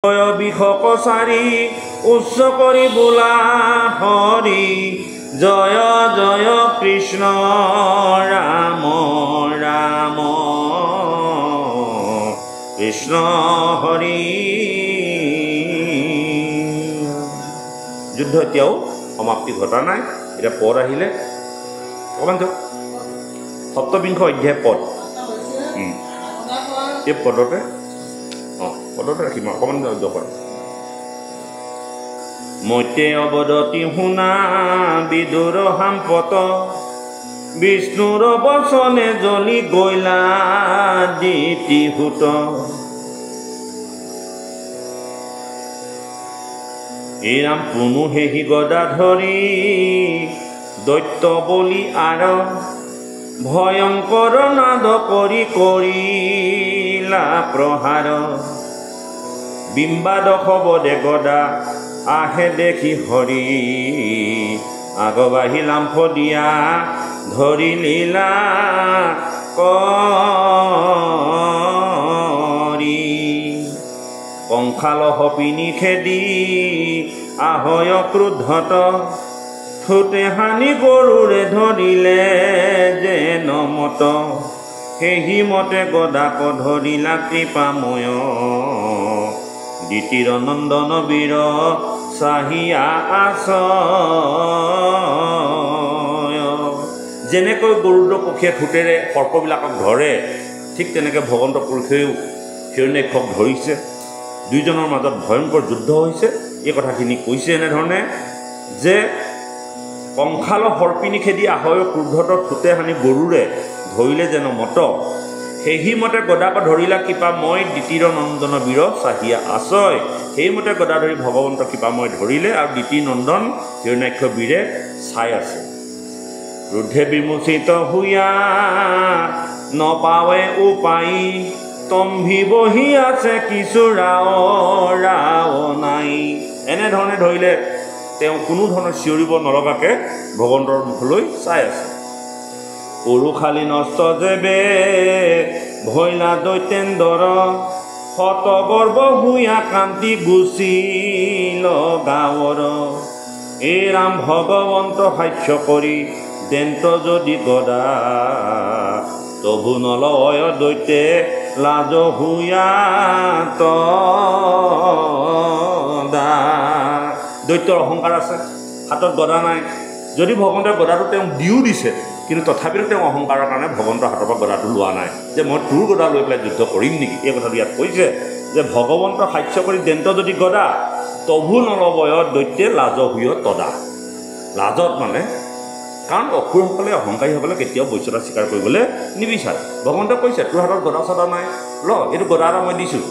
বিশকচাৰী উচ্চ কৰি বোলা হৰি জয় জয় কৃষ্ণ ৰাম ৰাম কৃষ্ণ হৰি। যুদ্ধ এতিয়াও সমাপ্তি ঘটা নাই। এতিয়া পদ আহিলে অকণমান যাওক। সপ্তবিংশ অধ্যায় পদ এই পদতে পদতে ৰাখিম অকণমান যাওক। মৈতে অৱদতি শুনা বিদুৰ সাম্পত বিষ্ণুৰ বচনে জ্বলি গৈলা দিতিহুত। এইৰাম পুনু হেহি গদা ধৰি দৈত্য বলি আৰ ভয়ংকৰ নাদ কৰি কৰিলা প্ৰহাৰ। বিম্বাদশ বদে গদা আহে দেখি হৰি আগবাঢ়ি লাম্ফ দিয়া ধৰি লীলা কৰি। কংখালহ পিনি খেদি আহয় ক্ৰোধত ঠোঁটে হানি গৰুৰে ধৰিলে যে নমত। সেহি মতে গদাক ধৰিলা কৃপাময় দিতিৰ নন্দন বীৰ চাহিয়া আশ্ৰয়। যেনেকৈ গৰুড পক্ষীয়ে ঠোঁটেৰে সৰ্পবিলাকক ধৰে ঠিক তেনেকৈ ভগৱন্ত পুৰুষেও হিৰণ্যাক্ষক ধৰিছে। দুইজনৰ মাজত ভয়ংকৰ যুদ্ধ হৈছে। এই কথাখিনি কৈছে এনেধৰণে যে কংখাল সৰ্পিনী খেদি আহয় ক্ৰোধত ঠোঁটে হানি গৰুৰে ধৰিলে যেন মত। সেইমতে গদাক ধৰিলা কৃপাময় দিতিৰ নন্দন বীৰ চাহিয়া আশ্ৰয়। সেইমতে গদা ধৰি ভগৱন্ত কৃপাময় ধৰিলে আৰু দিতি নন্দন হিৰণ্যাক্ষ বীৰে চাই আছে। ৰুদ্ধে বিমোচিত হুয়া নপাৱে উপায় তম্ভি বহি আছে কিছু ৰাও নাই। এনেধৰণে ধৰিলে তেওঁ কোনো ধৰণৰ চিঞৰিব নলগাকৈ ভগৱন্তৰ মুখলৈ চাই আছে। পৰুষালী নষ্ট যেবে ভৈলা দৈতেন্দৰ শতগৰ্ব হুয়া কান্তি গুচিল গাঁৱৰ। এই ৰাম ভগৱন্ত সাক্ষ্য কৰি দেন্ত যদি গদা তবু নলয় দৈতে লাজ হুয়া তদা। দৈত্যৰ অহংকাৰ আছে, হাতত গদা নাই। যদি ভগৱন্তই গদাটো তেওঁ দিও দিছে কিন্তু তথাপিও তেওঁ অহংকাৰৰ কাৰণে ভগৱন্তৰ হাতৰ পৰা গদাটো লোৱা নাই যে মই তোৰ গদা লৈ পেলাই যুদ্ধ কৰিম নেকি। এই কথাটো ইয়াত কৈছে যে ভগৱন্ত সাক্ষ্য কৰি দেন্ত যদি গদা তভু নলবয় দৈত্যে লাজ হুয় তদা। লাজত মানে কাৰণ অসুৰসকলে অহংকাৰীসকলে কেতিয়াও বৈশ্যতা স্বীকাৰ কৰিবলৈ নিবিচাৰে। ভগৱন্তই কৈছে তোৰ হাতত গদা চদা নাই, ল এইটো গদা এটা মই দিছোঁ,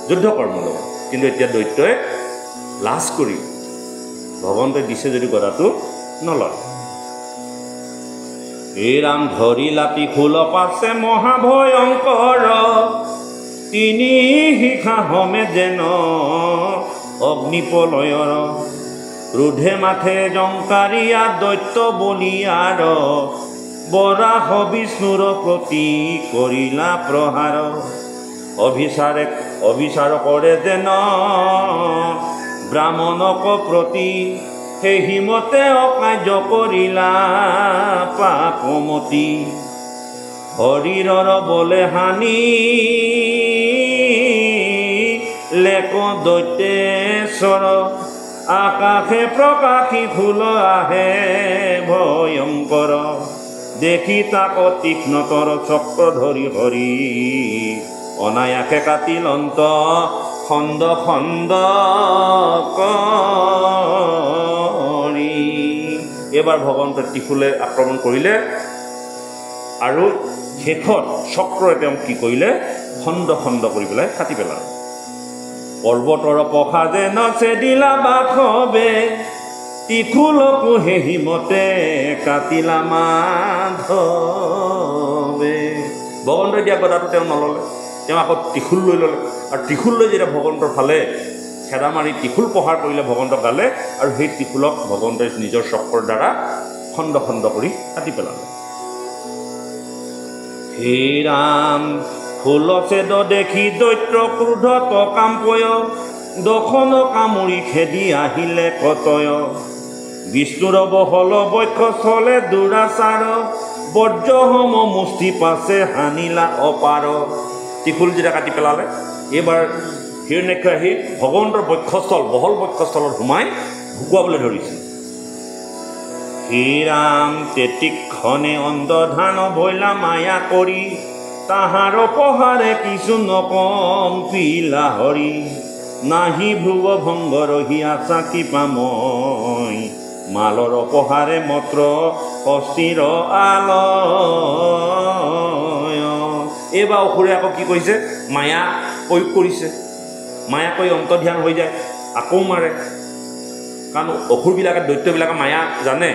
যুদ্ধ কৰ মোৰ লগত। কিন্তু এতিয়া দৈত্যই লাজ কৰি ভগৱন্তই দিছে যদি গদাটো নলয়। এই ৰাম ধৰিলা ত্ৰিশূল পাছে মহাভয়ংকৰ তিনি শিখা হমে যেন অগ্নিপলয়ৰ। ৰুধে মাথে জংকাৰিয়া দৈত্য বলিয়াৰ বৰাহ বিষ্ণুৰ প্ৰতি কৰিলা প্ৰহাৰ। অভিচাৰ কৰে যেন ব্ৰাহ্মণক প্ৰতি সেইমতে অকাৰ্য কৰিলা পাপমতি। শৰীৰৰ বলে হানি লেক দৈত্যেশ্বৰ আকাশে প্ৰকাশী ফুল আহে ভয়ংকৰ। দেখি তাক তীক্ষ্ণতৰ চক্ৰ ধৰি হৰি অনায়াসে কাটিল অন্ত খণ্ড খণ্ড কৰি। এইবাৰ ভগৱন্তই ত্ৰিশূলে আক্ৰমণ কৰিলে আৰু শেষত চক্ৰই তেওঁক কি কৰিলে খণ্ড খণ্ড কৰি পেলাই কাটি পেলালে। পৰ্বতৰ প্ৰসাদে নচেদিলা বাসবে ত্ৰিশূলকো সেইমতে কাটিলা মাধৱে। ভগৱন্তই দিয়া গদাটো তেওঁ নল'লে, তেওঁ আকৌ ত্ৰিশূল লৈ ল'লে আৰু ত্ৰিশূল লৈ যেতিয়া ভগৱন্তৰ ফালে খেদা মাৰি ত্ৰিশূল প্ৰহাৰ কৰিলে ভগৱন্তক গালে আৰু সেই ত্ৰিশূলক ভগৱন্তই নিজৰ চক্ৰৰ দ্বাৰা খণ্ড খণ্ড কৰি কাটি পেলালে। হে ৰাম ফুলছেদ দেখি দৈত্ৰ ক্ৰোধত কাম্পয় দখন কামুৰি খেদি আহিলে কতয় বিষ্ণুৰ বহল বক্ষস্থলে দুৰাচাৰ বজ্ৰহম মুষ্টি পাছে হানিলা অপাৰ ত্ৰিশূল যেতিয়া কাটি পেলালে এইবাৰ হিৰণ্যাক্ষ আহি ভগৱন্তৰ বক্ষস্থল বহল বক্ষস্থলত সোমাই ভুকুৱাবলৈ ধৰিছিল শ্ৰীৰাম তেতিক্ষণে অন্ধধান ভৈলা মায়া কৰি তাহাৰ পহাৰে কিছু নকম্পিলা হৰি নাহি ভ্ৰুৱ ভংগ ৰহিয়া চাকি পামই মালৰ পহাৰে মত্ৰ অস্থিৰ আলয় এইবাৰ অসুৰে আকৌ কি কৰিছে মায়া প্ৰয়োগ কৰিছে মায়া কৰি অন্তৰ্ধান হৈ যায় আকৌ মাৰে কাৰণ অসুৰবিলাকে দৈত্যবিলাকে মায়া জানে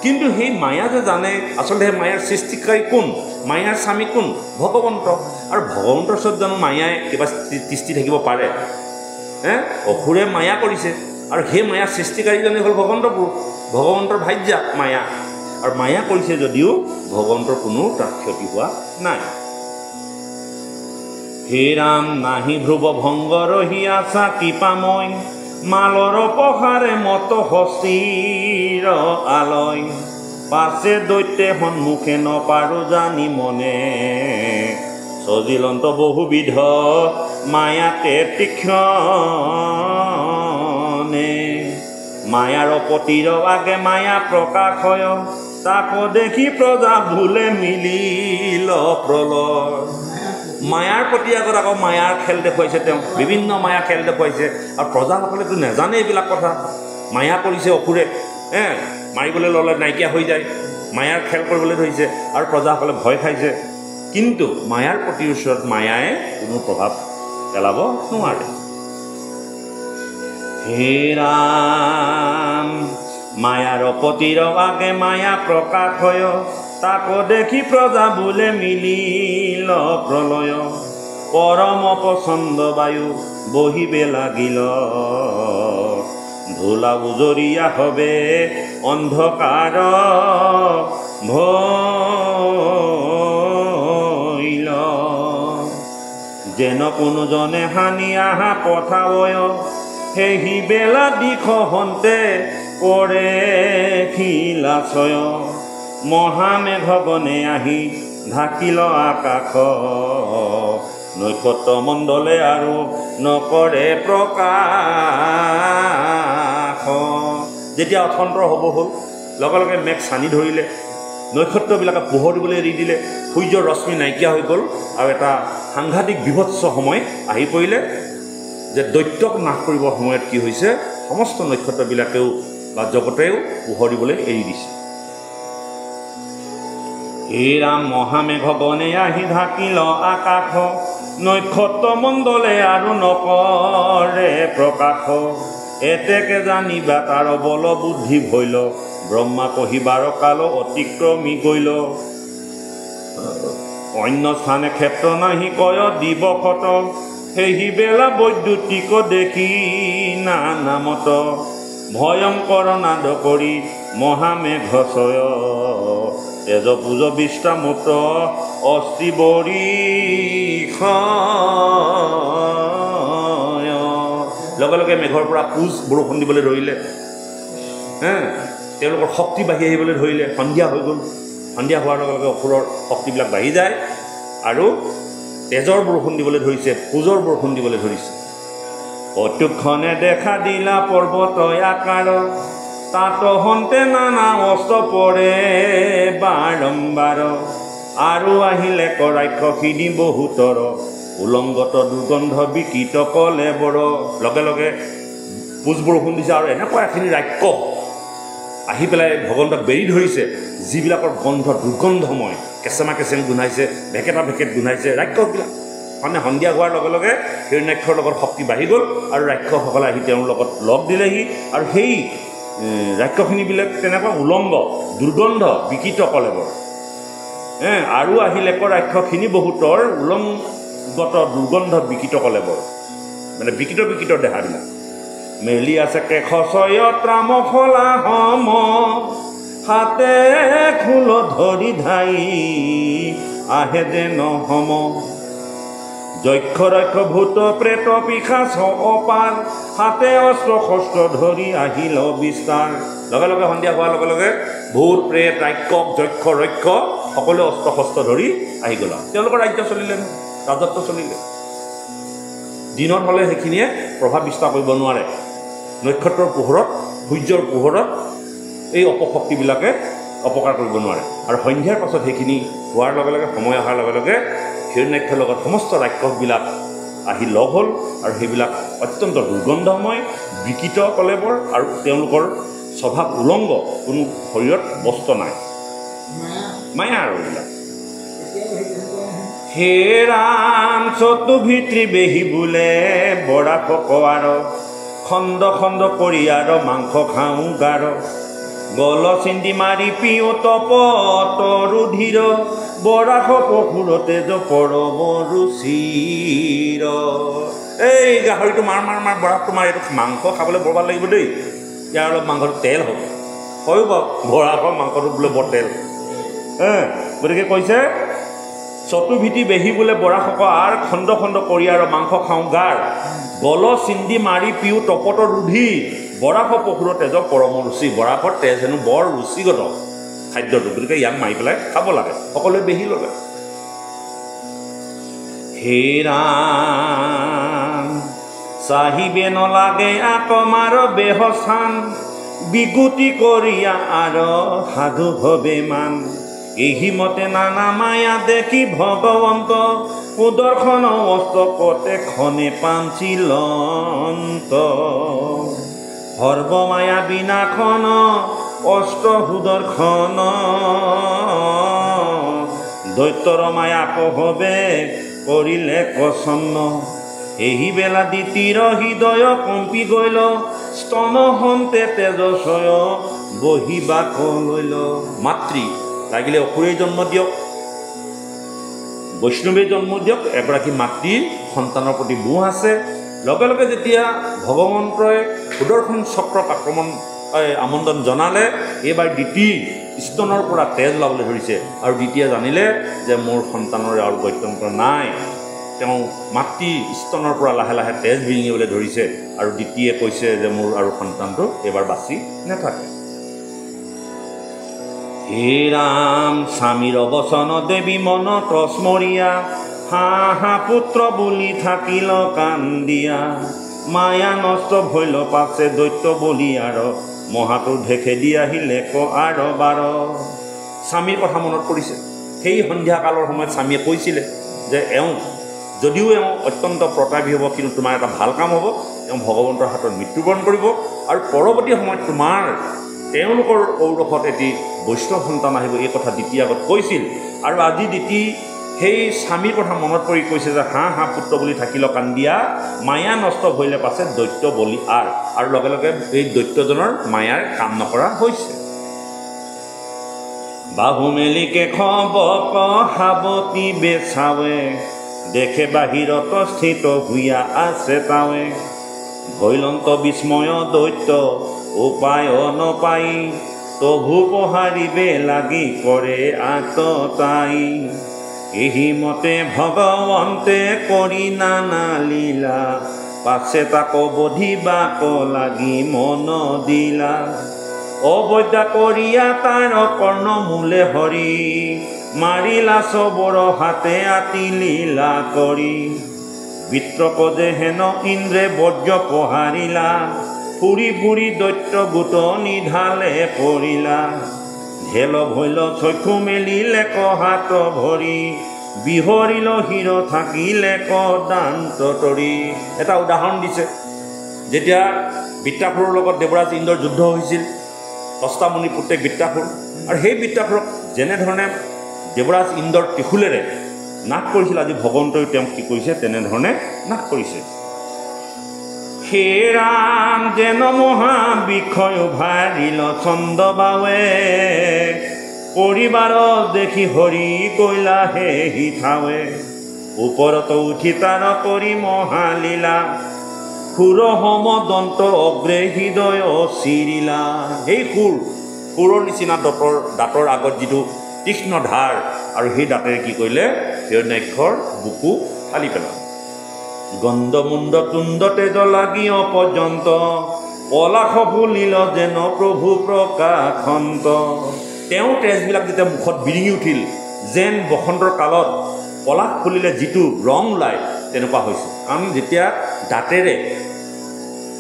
কিন্তু সেই মায়া যে জানে আচলতে সেই মায়াৰ সৃষ্টিকাৰী কোন মায়াৰ স্বামী কোন ভগৱন্ত আৰু ভগৱন্তৰ ওচৰত জানো মায়াই কিবা তিষ্টি থাকিব পাৰে অসুৰে মায়া কৰিছে আৰু সেই মায়াৰ সৃষ্টিকাৰীজনে হ'ল ভগৱন্তৰ পুৰুষ ভগৱন্তৰ ভাৰ্যা মায়া আৰু মায়া কৰিছে যদিও ভগৱন্তৰ কোনো তাত ক্ষতি হোৱা নাই হে ৰাম নাহি ধ্ৰুৱ ভংগ ৰহিয়া চাকি পামই মালৰ পহাৰে মত হস্তিৰ আলয় পাছে দৈত্যে সন্মুখে নপাৰো জানি মনে সজিলন্ত বহুবিধ মায়াতে তীক্ষ্ণে মায়াৰ পতিৰ আগে মায়া প্ৰকাশ হয় তাকো দেখি প্ৰজা ভুলে মিলিল প্ৰলয় মায়াৰ প্ৰতি আগত আকৌ মায়াৰ খেল দেখুৱাইছে তেওঁ বিভিন্ন মায়া খেল দেখুৱাইছে আৰু প্ৰজাসকলেতো নাজানে এইবিলাক কথা মায়া কৰিছে অসুৰে মাৰিবলৈ ল'লে নাইকিয়া হৈ যায় মায়াৰ খেল কৰিবলৈ ধৰিছে আৰু প্ৰজাসকলে ভয় খাইছে কিন্তু মায়াৰ প্ৰতি ওচৰত মায়াই কোনো প্ৰভাৱ পেলাব নোৱাৰে হে ৰাম মায়াৰ পতিৰ আগে মায়া প্ৰকাশ হয় তাকো দেখি প্ৰজা বোলে মিলিল প্ৰলয় পৰম পচন্দ বায়ু বহিবে লাগিল ধূলা উজৰীয়া হবে অন্ধকাৰ ভৈল যেন কোনোজনে হানি আহা পঠাবয় সেই বেলা দিশ হন্তে পৰে খিলাচয় মহামেঘগণে আহি ঢাকিল আকাশ নক্ষত্ৰ মণ্ডলে আৰু নকৰে প্ৰকাশ যেতিয়া অথন্তৰ হ'ব হ'ল লগে লগে মেঘ ছানি ধৰিলে নক্ষত্ৰবিলাকে পোহৰ দিবলৈ এৰি দিলে সূৰ্যৰ ৰশ্মি নাইকিয়া হৈ গ'ল আৰু এটা সাংঘাতিক বিভৎস সময় আহি পৰিলে যে দৈত্যক নাশ কৰিবৰ সময়ত কি হৈছে সমস্ত নক্ষত্ৰবিলাকেও বা জগতেও পোহৰ দিবলৈ এৰি দিছে হে ৰাম মহামেঘগণে আহি ঢাকিল আকাশ নক্ষত্ৰ মণ্ডলে আৰু নকৰে প্ৰকাশ এতেকে জানিবা তাৰ বল বুদ্ধি ভৈল ব্ৰহ্মা কহিবাৰ কাল অতিক্ৰমী গৈল অন্য স্থানে ক্ষেত্ৰ নাহি কয় দিৱসত সেই বেলা বৈদ্যুতিক দেখি নানামত ভয়ংকৰ নাদ কৰি মহামেঘছয় তেজ পূজ বিশ্ৰামত অস্থি বৰিষ লগে লগে মেঘৰ পৰা পূজ বৰষুণ দিবলৈ ধৰিলে তেওঁলোকৰ শক্তি বাঢ়ি আহিবলৈ ধৰিলে সন্ধিয়া হৈ গ'ল সন্ধিয়া হোৱাৰ লগে লগে অসুৰৰ শক্তিবিলাক বাঢ়ি যায় আৰু তেজৰ বৰষুণ দিবলৈ ধৰিছে পূজৰ বৰষুণ দিবলৈ ধৰিছে অত্যুক্ষণে দেখা দিলা পৰ্বত আকাৰ তাত হন্তে নানা অস্ত্ৰ পৰে বাৰম্বাৰ আৰু আহিলে ৰাক্ষসিনী বহুতৰ উলংগত দুৰ্গন্ধ বিকৃত কলে বৰ লগে লগে পূজ বৰষুণ দিছে আৰু এনেকুৱা এখিনি ৰাক্ষস আহি পেলাই ভগৱন্তক বেৰি ধৰিছে যিবিলাকৰ গন্ধ দুৰ্গন্ধময় কেঁচেমা কেঁচেম গোন্ধাইছে ভেকেটা ভেকেট গোন্ধাইছে ৰাক্ষসবিলাক মানে সন্ধিয়া হোৱাৰ লগে লগে হিৰণ্যাক্ষৰ লগত শক্তি বাঢ়ি গ'ল আৰু ৰাক্ষসসকলে আহি তেওঁৰ লগত লগ দিলেহি আৰু সেই ৰাক্ষসিনীবিলাক তেনেকুৱা উলংগ দুৰ্গন্ধ বিকৃত কলেবৰ আৰু আহিলে ৰাক্ষসিনী বহুতৰ উলংগত দুৰ্গন্ধ বিকৃত কলেবৰ মানে বিকৃত বিকৃত দেহাবিলাক মেলি আছে কেশছয় ত্ৰামখলা সম হাতে খোল ধৰি ধাই আহে যে নহম যক্ষ ৰক্ষ ভূত প্ৰেত পিশাচ অপাৰ হাতে অস্ত্ৰ শস্ত্ৰ ধৰি আহিল বিস্তাৰ লগে লগে সন্ধিয়া হোৱাৰ লগে লগে ভূত প্ৰেত ৰাক্ষস যক্ষ ৰক্ষ সকলোৱে অস্ত্ৰ শস্ত্ৰ ধৰি আহি গ'ল তেওঁলোকৰ ৰাজ্য চলিলে ৰাজত্ব চলিলে দিনত হ'লে সেইখিনিয়ে প্ৰভাৱ বিস্তাৰ কৰিব নোৱাৰে নক্ষত্ৰৰ পোহৰত সূৰ্যৰ পোহৰত এই অপশক্তিবিলাকে অপকাৰ কৰিব নোৱাৰে আৰু সন্ধিয়াৰ পাছত সেইখিনি হোৱাৰ লগে লগে সময় অহাৰ লগে লগে হিৰণ্যাক্ষৰ লগত সমস্ত ৰাক্ষসবিলাক আহি লগ হ'ল আৰু সেইবিলাক অত্যন্ত দুৰ্গন্ধময় বিকৃত কলেবৰ আৰু তেওঁলোকৰ স্বভাৱ উলংগ কোনো শৰীৰত বস্ত্ৰ নাই মায়া আৰু এইবিলাক হে ৰাম চতুৰ্ভিত্ৰি বেহি বোলে বৰা পকোৱাৰ খণ্ড খণ্ড কৰি আৰু মাংস খাওঁ গাৰ গল চিন্দি মাৰি পিও তপত ৰুধিৰ বৰাশ পশুৰতে পৰম ৰুচিৰ এই গাহৰিটো মাৰ মাৰ মাৰ বৰাশটো মাৰ এইটো মাংস খাবলৈ বৰ ভাল লাগিব দেই ইয়াৰ অলপ মাংসটো তেল হ'ব হয় বাৰু বৰাশৰ মাংসটো বোলে বৰ তেল গতিকে কৈছে চতুৰ্ভিত্তি বেহি বোলে বৰাশক আৰ খণ্ড খণ্ড কৰি আৰু মাংস খাওঁ গাৰ গল চিন্দি মাৰি পিও তপত ৰুধি বৰাশ পশুৰ তেজ পৰম ৰুচি বৰাশৰ তেজ হেনো বৰ ৰুচিগত খাদ্যটো গতিকে ইয়াক মাৰি পেলাই খাব লাগে সকলোৱে বেহি ল'লে হে ৰাম চাহিবে নলাগে আকমাৰ বেহস্থান বিগুটি কৰিয়া আৰু সাধু ভবে মান এহিমতে নানা মায়া দেখি ভগৱন্ত সুদৰ্শন অস্তকতে খনে পাঞ্চিলন্ত সৰ্বমায়া বিনাশন অস্ত্ৰ সুদৰ্শন দৈত্যৰ মায়া পহবে কৰিলে প্ৰসন্ন এই বেলা দ্বিতীয় হৃদয় কম্পি গ'ল স্তন হন্তে তেজসয় বহিবাক লৈল মাতৃ লাগিলে অসুৰেই জন্ম দিয়ক বৈষ্ণৱেই জন্ম দিয়ক এগৰাকী মাতৃৰ সন্তানৰ প্ৰতি মোহ আছে লগে লগে যেতিয়া ভগৱন্তই সুদৰ্শন চক্ৰক আমন্ত্ৰণ জনালে এইবাৰ দ্বিতীয় স্তনৰ পৰা তেজ ওলাবলৈ ধৰিছে আৰু দ্বিতীয় জানিলে যে মোৰ সন্তানৰ আৰু গত্যন্তৰ নাই তেওঁ মাতৃ স্তনৰ পৰা লাহে লাহে তেজ বিৰিঙিবলৈ ধৰিছে আৰু দ্বিতীয়ে কৈছে যে মোৰ আৰু সন্তানটো এইবাৰ বাচি নাথাকে হে ৰাম স্বামীৰ বচন দেৱী মন তস্মৰীয়া হা পুত্ৰ বুলি থাকিল কান্দিয়া মায়া নষ্ট ভৈল পাছে দৈত্য বলি আৰু মহাটো ঢেকে দি আহিলে ক আৰু বাৰ স্বামীৰ কথা মনত পৰিছে সেই সন্ধিয়া কালৰ সময়ত স্বামীয়ে কৈছিলে যে যদিও অত্যন্ত প্ৰতাপী হ'ব কিন্তু তোমাৰ এটা ভাল কাম হ'ব ভগৱন্তৰ হাতত মৃত্যুবৰণ কৰিব আৰু পৰৱৰ্তী সময়ত তোমাৰ তেওঁলোকৰ ঔৰসত এটি বৈষ্ণৱ সন্তান আহিব এই কথা দ্বিতীয় আগত কৈছিল আৰু আজি দ্বিতীয় সেই স্বামীৰ কথা মনত পৰি কৈছে যে হা পুত্ৰ বুলি থাকিল কান্দিয়া মায়া নষ্ট ভৈলে পাছে দৈত্য বলি আৰু লগে লগে এই দৈত্যজনৰ মায়াৰ কাম নকৰা হৈছে বাহু মেলিকে খবক সাৱতী বেচাৱে দেখে বাহিৰত স্থিত হুইয়া আছে তাৱে ভৈলন্ত বিস্ময় দৈত্য উপায় নপাই তভু পহাৰিবে লাগি কৰে আততাই এহিমতে ভগৱন্তে কৰি নানা লীলা পাছে তাক বধিবাক লাগি মন দিলা অবৈদ্যা কৰিয়া তাৰ কৰ্ণ মূলে হৰি মাৰিলা চবৰ হাতে আতি লীলা কৰি বিত্ৰপদে হেন ইন্দ্ৰে বজ্ৰ পহাৰিলা ফুৰি ফুৰি দৈত্য গোট নিধালে পৰিলা ঢেল ভৈল চক্ষু মেলিলে কহাত ভৰি বিহৰিল হিৰ থাকিলে কদান্ত তৰি এটা উদাহৰণ দিছে যেতিয়া বৃত্তাসুৰৰ লগত দেৱৰাজ ইন্দ্ৰৰ যুদ্ধ হৈছিল অষ্টামুনি পুত্ৰেক বৃত্তাসুৰ আৰু সেই বৃত্তাসুৰক যেনেধৰণে দেৱৰাজ ইন্দ্ৰৰ ত্ৰিশূলেৰে নাশ কৰিছিল আজি ভগৱন্তই তেওঁক কি কৰিছে তেনেধৰণে নাশ কৰিছে হে ৰাম যেন মহা বিষয় ভাৰিল চন্দ্ৰবাৱে পৰিবাৰ দেখি হৰি কৈলা হে হিথাৱে ওপৰত উঠি তাৰ কৰি মহালীলা সুৰ সম দন্ত অগ্ৰে হৃদয় চিৰিলা সেই সুৰৰ নিচিনা দাঁতৰ আগত যিটো তীক্ষ্ণ ধাৰ আৰু সেই দাঁতেৰে কি কৰিলে হিৰণ্যাক্ষৰ বুকু ফালি পেলালে গন্ধমুণ্ড তুণ্ড তেজ লাগি অপৰ্যন্ত পলাশ ফুলিল যেন প্ৰভু প্ৰকাশন্ত। তেওঁ তেজবিলাক যেতিয়া মুখত বিৰিঙি উঠিল যেন বসন্তৰ কালত পলাশ ফুলিলে যিটো ৰং ওলায় তেনেকুৱা হৈছে। কাৰণ যেতিয়া দাঁতেৰে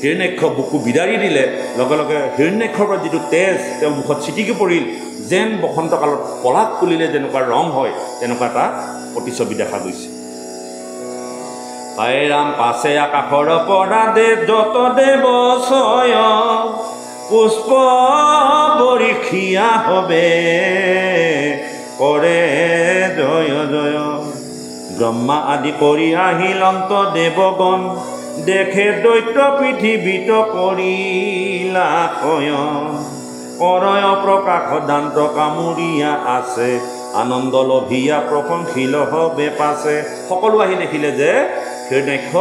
হিৰণ্যাক্ষ বুকু বিদাৰি দিলে লগে লগে হিৰণ্যাক্ষৰ পৰা যিটো তেজ তেওঁ মুখত ছিটিকি পৰিল যেন বসন্ত কালত পলাশ ফুলিলে যেনেকুৱা ৰং হয় তেনেকুৱা এটা প্ৰতিচ্ছবি দেখা গৈছে। হায় ৰাম পাছে আকাশৰ পৰা দে যত দেৱ ছয় পুষ্প বৰিষিয়া হবে কৰে জয় জয়। ব্ৰহ্মা আদি কৰি আহিল অন্ত দেৱগণ দেখে দৈত্য পৃথিৱীত কৰিলা শয়ন। কৰয় প্ৰকাশ দান্ত কামুৰিয়া আছে আনন্দ লভিয়া প্ৰশংসিল হবে পাছে। সকলো আহি দেখিলে যে হিৰণ্যাক্ষ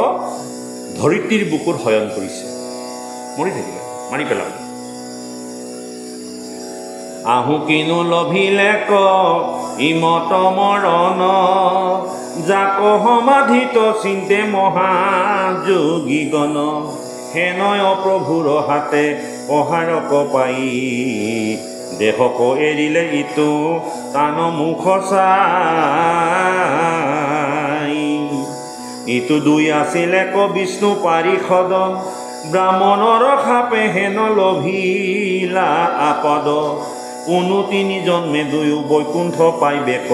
ধৰিত্ৰীৰ বুকুত শয়ন কৰিছে, মৰি থাকিলে, মাৰি পেলালে। আহোঁ কিনো লভিলে ক ইমত মৰণ যাক সমাধিত চিন্তে মহাযোগীগণ। সেনয় প্ৰভুৰ হাতে পহাৰক পাই দেহক এৰিলে ইটো তান মুখ চাই। ইটো দুই আছিলে ক বিষ্ণু পাৰিষদ ব্ৰাহ্মণৰ সাপে হেন লভিলা আপদ। কোনো তিনি জন্মে দুয়ো বৈকুণ্ঠ পাইবে ক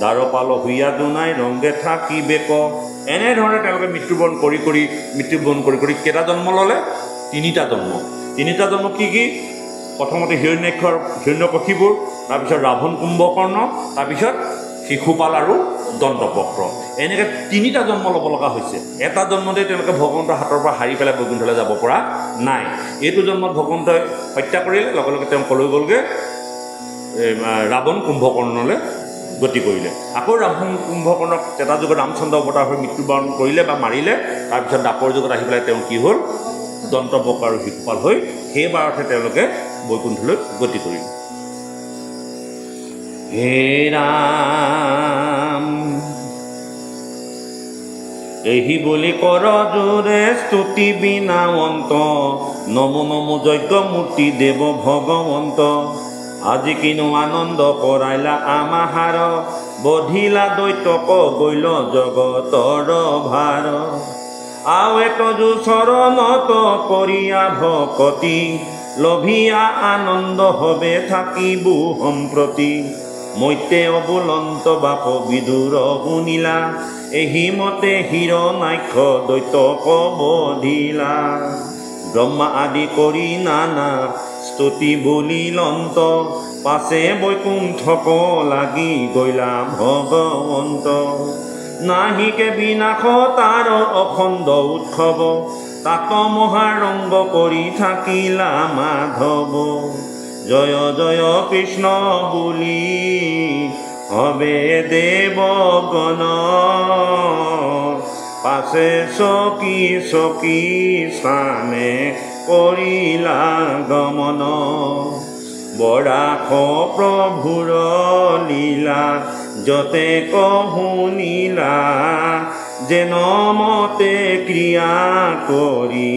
দ্বাৰপাল হুইয়া দুনাই ৰংগে থাকিবে ক। এনেধৰণে তেওঁলোকে মৃত্যুবৰণ কৰি কৰি কেইটা জন্ম ল'লে? তিনিটা জন্ম। তিনিটা জন্ম কি কি? প্ৰথমতে হিৰণ্যকশিপুৰ, তাৰপিছত ৰাৱণ কুম্ভকৰ্ণ, তাৰপিছত শিশুপাল আৰু দন্তবক্ৰ। এনেকৈ তিনিটা জন্ম ল'ব লগা হৈছে। এটা জন্মতে তেওঁলোকে ভগৱন্তৰ হাতৰ পৰা হাৰি পেলাই বৈকুণ্ঠলৈ যাব পৰা নাই। এইটো জন্মত ভগৱন্তই হত্যা কৰিলে, লগে লগে তেওঁ কলৈ গ'লগৈ? ৰাৱণ কুম্ভকৰ্ণলৈ গতি কৰিলে। আকৌ ৰাৱণ কুম্ভকৰ্ণক এটা যুগত ৰামচন্দ্ৰ অৱতাৰ হৈ মৃত্যুবৰণ কৰিলে বা মাৰিলে। তাৰপিছত দাপৰ যুগত আহি পেলাই তেওঁ কি হ'ল? দন্তবক্ৰ আৰু শিশুপাল হৈ সেইবাৰতহে তেওঁলোকে বৈকুণ্ঠলৈ গতি কৰিলে। হে ৰাম এহি বুলি কৰ জোৰে স্তুতি বিনাৱন্ত নমো নমো যজ্ঞ মূৰ্তি দেৱ ভগৱন্ত। আজি কিনো আনন্দ কৰাইলা আমাহাৰ বধিলা দৈত্যক গৈল জগতৰ ভাৰ। আও এত যো চৰণত কৰিয়া ভকতি লভিয়া আনন্দ হবে থাকিব সম্প্ৰতি। মৈতে অবুলন্ত বাপ বিদুৰ শুনিলা এহি মতে হিৰণ্যাক্ষ দৈত্যক বধিলা। ব্ৰহ্মা আদি কৰি নানা স্তুতি বুলিলন্ত পাছে বৈকুণ্ঠক লাগি গৈলা ভগৱন্ত। নাহিকে বিনাশ তাৰ অখণ্ড উৎসৱ তাত মহাৰংগ কৰি থাকিলা মাধৱ। জয় জয় কৃষ্ণ বুলি হবে দেৱগণ পাছে চকী চকী স্থানে কৰিলা গমন। বৰাশ প্ৰভুৰ লীলা যতে শুনিলা যেন মতে ক্ৰিয়া কৰি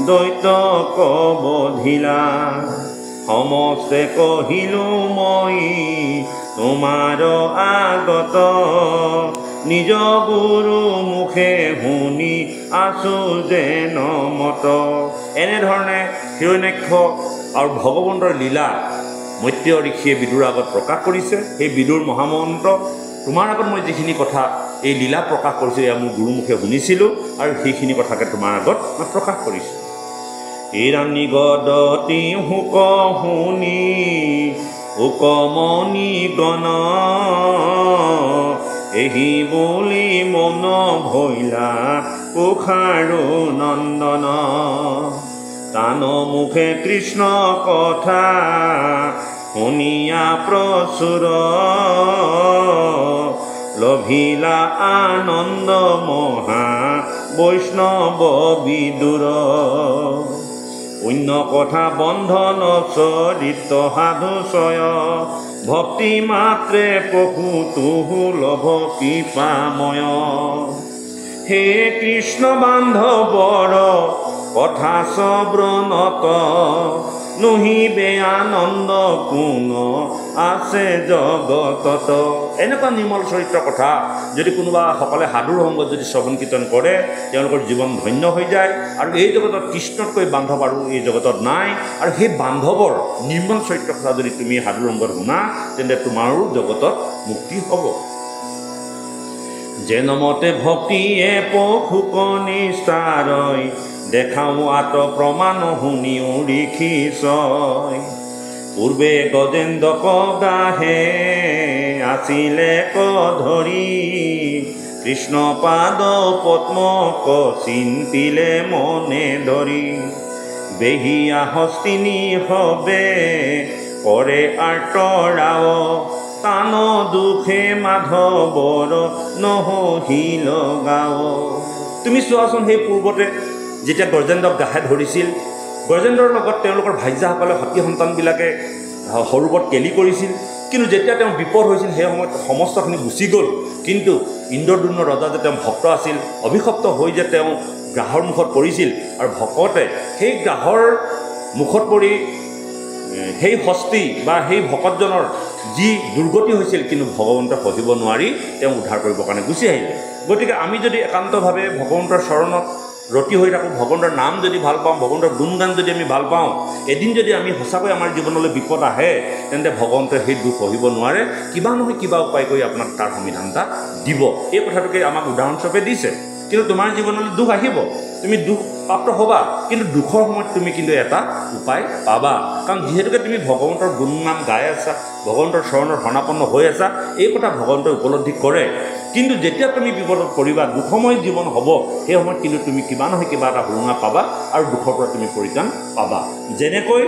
দৈত্যক বধিলা। সমস্তে কহিলো মই তোমাৰ আগত নিজ গুৰু মুখে শুনি আছো যেন মত। এনেধৰণে হিৰণ্যাক্ষ আৰু ভগৱন্তৰ লীলা মৈত্ৰেয় ঋষিয়ে বিদুৰ আগত প্ৰকাশ কৰিছে। সেই বিদুৰ মহামন্ত্ৰ তোমাৰ আগত মই যিখিনি কথা এই লীলা প্ৰকাশ কৰিছোঁ এয়া মোৰ গুৰুমুখে শুনিছিলোঁ আৰু সেইখিনি কথাকে তোমাৰ আগত মই প্ৰকাশ কৰিছোঁ। হিৰণী গদতি হুক শুনি হুকমণি গণ এহি বুলি মন ভৈলা কুশাৰু নন্দন। তান মুখে কৃষ্ণ কথা শুনিয়া প্ৰচুৰ লভিলা আনন্দ মহা বৈষ্ণৱ বিদুৰ। অন্য কথা বন্ধন চৰিত সাধুচয় ভক্তি মাত্ৰে পশু তুহু লভ কৃপাময়। হে কৃষ্ণ বান্ধৱৰ কথা শ্ৰৱণত নহিবে আনন্দ কোন আছে জগতত। এনেকুৱা নিৰ্মল চৰিত্ৰ কথা যদি কোনোবা সকলে সাধুৰ সংগত যদি শ্ৰৱণ কীৰ্তন কৰে তেওঁলোকৰ জীৱন ধন্য হৈ যায়। আৰু এই জগতত কৃষ্ণতকৈ বান্ধৱ আৰু এই জগতত নাই। আৰু সেই বান্ধৱৰ নিৰ্মল চৰিত্ৰ কথা যদি তুমি সাধুৰ সংগত শুনা তেন্তে তোমাৰো জগতত মুক্তি হ'ব। যেনমতে ভক্তিয়ে পশুক নিস্তাৰয় দেখাও আত প্ৰমাণ শুনিও ঋষিছয়। পূৰ্বে গজেন্দ্ৰক গাহে আছিলে ধৰি কৃষ্ণ পাদ পদ্মক চিন্তিলে মনে ধৰি। বেহিয়া হস্তিনী হবে কৰে আৰ্তৰাও তান দুখে মাধৱৰ নহহিল গাও। তুমি চোৱাচোন সেই পূৰ্বতে যেতিয়া গজেন্দ্ৰক গাহে ধৰিছিল গজেন্দ্ৰৰ লগত তেওঁলোকৰ ভাৰ্যাসকলে সতী সন্তানবিলাকে সৰুবত কেলি কৰিছিল। কিন্তু যেতিয়া তেওঁ বিপদ হৈছিল সেই সময়ত সমস্তখিনি গুচি গ'ল। কিন্তু ইন্দ্ৰদ্যুম্ন ৰজা যে তেওঁ ভক্ত আছিল অভিশপ্ত হৈ যে তেওঁ গ্ৰাহৰ মুখত পৰিছিল আৰু ভকতে সেই গ্ৰাহৰ মুখত পৰি সেই হস্তি বা সেই ভকতজনৰ যি দুৰ্গতি হৈছিল কিন্তু ভগৱন্তই সহিব নোৱাৰি তেওঁ উদ্ধাৰ কৰিবৰ কাৰণে গুচি আহিলে। গতিকে আমি যদি একান্তভাৱে ভগৱন্তৰ চৰণত ৰতি হৈ থাকোঁ, ভগৱন্তৰ নাম যদি ভাল পাওঁ, ভগৱন্তৰ গুণগান যদি আমি ভাল পাওঁ, এদিন যদি আমি সঁচাকৈ আমাৰ জীৱনলৈ বিপদ আহে তেন্তে ভগৱন্তই সেই দুখ সহিব নোৱাৰে। কিবা নহয় কিবা উপায় কৰি আপোনাক তাৰ সমিধান এটা দিব। এই কথাটোকে আমাক উদাহৰণস্বৰূপে দিছে। কিন্তু তোমাৰ জীৱনলৈ দুখ আহিব, তুমি দুখ প্ৰাপ্ত হ'বা, কিন্তু দুখৰ সময়ত তুমি কিন্তু এটা উপায় পাবা। কাৰণ যিহেতুকে তুমি ভগৱন্তৰ গুণনাম গাই আছা, ভগৱন্তৰ চৰণৰ শৰণাপন্ন হৈ আছা, এই কথা ভগৱন্তই উপলব্ধি কৰে। কিন্তু যেতিয়া তুমি বিপদত পৰিবা, দুখময় জীৱন হ'ব, সেই সময়ত কিন্তু তুমি কিবা নহয় কিবা এটা সুৰুঙা পাবা আৰু দুখৰ পৰা তুমি পৰিত্ৰাণ পাবা। যেনেকৈ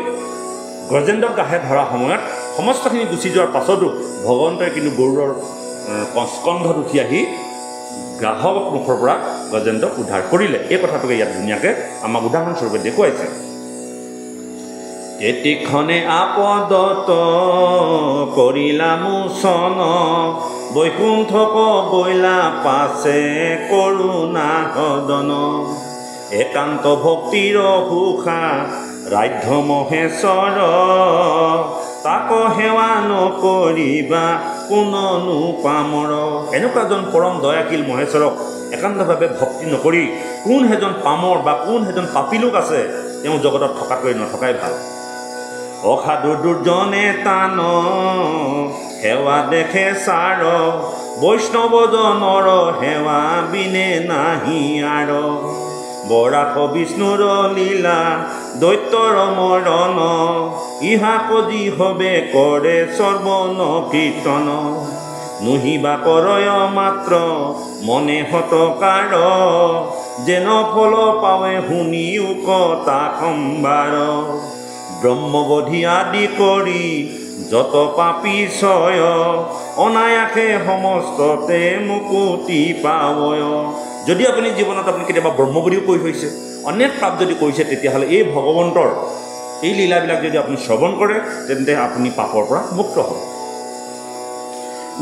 গজেন্দ্ৰক গাহে ধৰা সময়ত সমস্তখিনি গুচি যোৱাৰ পাছতো ভগৱন্তই কিন্তু গৰুড়ৰ স্কন্ধত উঠি আহি গ্ৰাহক মুখৰ পৰা গজেন্দ্ৰক উদ্ধাৰ কৰিলে। এই কথাটোকে ইয়াত ধুনীয়াকৈ আমাক উদাহৰণস্বৰূপে দেখুৱাইছে। এতিক্ষণে আপদত কৰিলা মোচন বৈকুণ্ঠক বৈলা পাছে কৰোণা সদন। একান্ত ভক্তিৰ সুখা ৰাধ্য মহেশ্বৰ তাক সেৱা নকৰিবা কোননো পামৰ। এনেকুৱা এজন পৰম দয়াশীল মহেশ্বৰক একান্তভাৱে ভক্তি নকৰি কোন এজন পামৰ বা কোন এজন পাপী লোক আছে তেওঁ জগতত থকাকৈ নথকাই ভাল। অসাধু দুৰ্জনে টান সেৱা দেখে চাৰ বৈষ্ণৱজনৰ সেৱা বিনে নাহি আৰ। বৰাক বিষ্ণুৰ লীলা দৈত্যৰ মৰণ ইহা কজি হবে কৰে শ্ৰৱণ কীৰ্তন। নহিবা কৰয় মাত্ৰ মনে হতকাৰ যেন ফল পাৱে শুনিও কথা সম্বাৰ। ব্ৰহ্মবধি আদি কৰি যত পাপী ছয় অনায়াসে সমস্ততে মুকুতি পাৱয়। যদি আপুনি জীৱনত আপুনি কেতিয়াবা ব্ৰহ্মবধিও কৰি থৈছে, অনেক পাপ যদি কৰিছে, তেতিয়াহ'লে এই ভগৱন্তৰ এই লীলাবিলাক যদি আপুনি শ্ৰৱণ কৰে তেন্তে আপুনি পাপৰ পৰা মুক্ত হ'ব।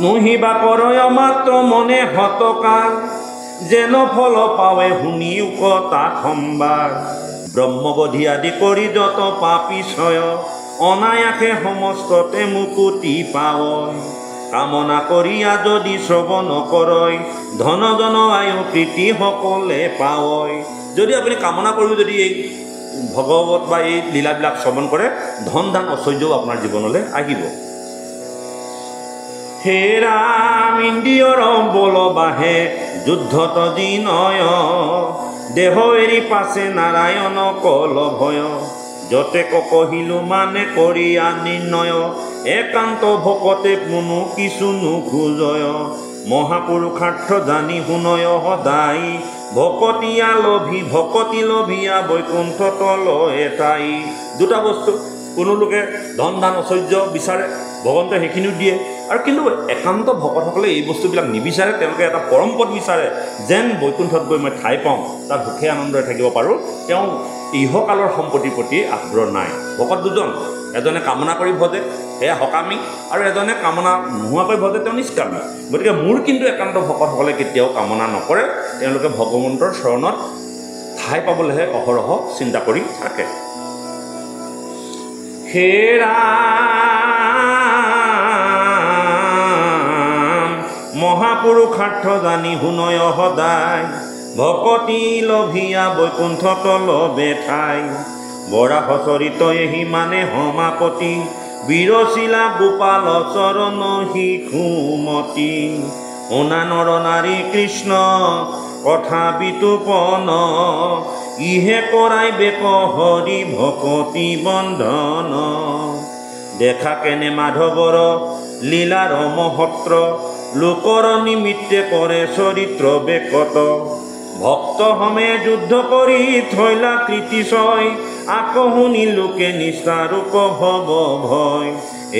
নহিবা কৰয় মাত্ৰ মনে হতকাৰ যেন ফল পাৱে শুনিও কথা সম্বাৰ। ব্ৰহ্মবধি আদি কৰি যত পাপী ছয় অনায়াসে সমস্ততে মুকুতি পাৱয়। কামনা কৰিয়া যদি শ্ৰৱণ কৰয় ধন জন আয়ু প্ৰীতি সকলে পাৱয়। যদি আপুনি কামনা কৰি যদি এই ভগৱত বা এই লীলাবিলাক শ্ৰৱণ কৰে ধন দান ঐশ্বৰ্যও আপোনাৰ জীৱনলৈ আহিব। হে ৰাম ইন্দ্ৰিয়ৰ বল বাঢ়ে যুদ্ধত জিনয় দেহ এৰি পাছে নাৰায়ণ কল ভয়। যতে কহিলো মানে কৰিয়া নিৰ্ণয় একান্ত ভকতে কোনো কিছু নোখোজয়। মহাপুৰুষাৰ্থ জানি শুনয় সদায় ভকতি লভিয়া বৈকুণ্ঠত লয় ঠাই। দুটা বস্তু, কোনো লোকে ধন দান ঐশ্বৰ্য বিচাৰে, ভগৱন্তই সেইখিনিও দিয়ে। আৰু কিন্তু একান্ত ভকতসকলে এই বস্তুবিলাক নিবিচাৰে, তেওঁলোকে এটা পৰম পদ বিচাৰে যেন বৈকুণ্ঠত গৈ মই ঠাই পাওঁ, তাত সুখে আনন্দৰে থাকিব পাৰোঁ। তেওঁ ইহকালৰ সম্পত্তিৰ প্ৰতি আগ্ৰহ নাই। ভকত দুজন, এজনে কামনা কৰি ভজে সেয়া সকামী, আৰু এজনে কামনা নোহোৱাকৈ ভজে তেওঁ নিষ্কামী। গতিকে মোৰ কিন্তু একান্ত ভকতসকলে কেতিয়াও কামনা নকৰে, তেওঁলোকে ভগৱন্তৰ চৰণত ঠাই পাবলৈহে অহৰহ চিন্তা কৰি থাকে। হে ৰাম মহাপুৰুষাৰ্থ জানি শুনয় সদায়, ভকতি লভিয়া বৈকুণ্ঠত লবে ঠাই। বৰাহ চৰিত এহি মানে সমাপতি, বিৰচিলা গোপাল চৰণ শিশুমতি। শুনা নৰ নাৰী কৃষ্ণ কথা বিতুপন, ইহে কৰাই বেক হৰি ভকতি বন্ধন। দেখা কেনে মাধৱৰ লীলাৰ মহত্ৰ, লোকৰ নিমিত্তে কৰে চৰিত্ৰ বেকত। ভক্ত হমে যুদ্ধ কৰি থৈলা কৃতিশয়, আকৌ শুনি লোকে নিষ্ঠাৰূপ ভৱ ভয়।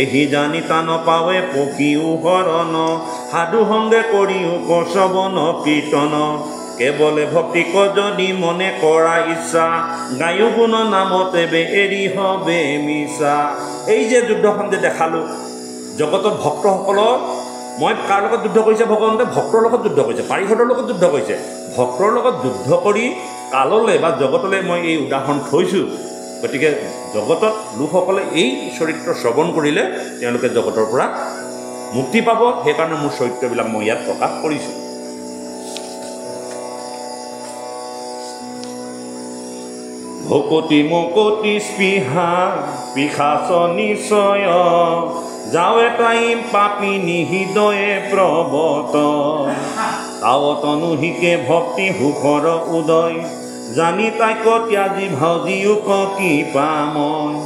এহি জানি তান পাৱে পকিও হৰণ, সাধু সংগে কৰিও কচবন কীৰ্তন। কেৱলে ভক্তিক যদি মনে কৰা ইচ্ছা, গায়ো গুণ নামতে বে এৰি হবে মিছা। এই যে যুদ্ধখন যে দেখালোঁ, জগতত ভক্তসকলৰ, মই কাৰ লগত যুদ্ধ কৰিছে ভগৱন্তে? ভক্তৰ লগত যুদ্ধ কৰিছে, পাৰিষদৰ লগত যুদ্ধ কৰিছে। ভক্তৰ লগত যুদ্ধ কৰি কাললৈ বা জগতলৈ মই এই উদাহৰণ থৈছোঁ। গতিকে জগতত লোকসকলে এই চৰিত্ৰ শ্ৰৱণ কৰিলে তেওঁলোকে জগতৰ পৰা মুক্তি পাব। সেইকাৰণে মোৰ চৰিত্ৰবিলাক মই ইয়াত প্ৰকাশ কৰিছোঁ। ভকতি মকতি স্পৃহা পিশাচ নিশ্চয়, যাৱে তাই পাপী নিহৃদয়ে প্ৰবত। তাৱতনু শিকে ভক্তি সুখৰ উদয়, জানি তাইক ত্যাজি ভজিউক কৃপাময়।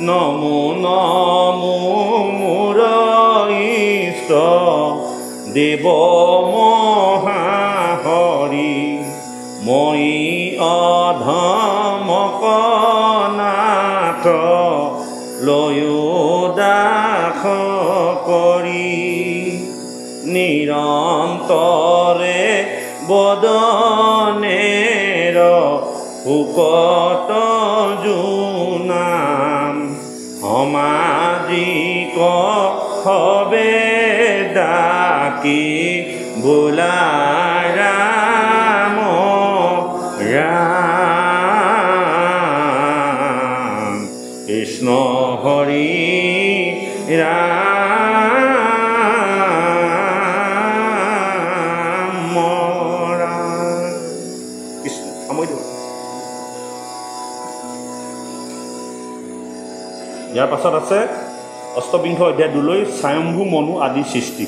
নমো নমো মোৰ ইষ্ট দেৱ মহাহৰি, মই অধমক নাথ লয়ো দাস কৰি। নিৰন্তৰে বদনেৰ শুকত জোনাম, সমাজিক হবে ডাকি বোলাই ৰাম ৰাম। কৃষ্ণ হৰি ৰাম ৰাম। কৃষ্ণ সময় দিব। ইয়াৰ পাছত আছে অষ্টবিংশ অধ্যায় 2 স্বয়ম্ভু মনু আদি সৃষ্টি।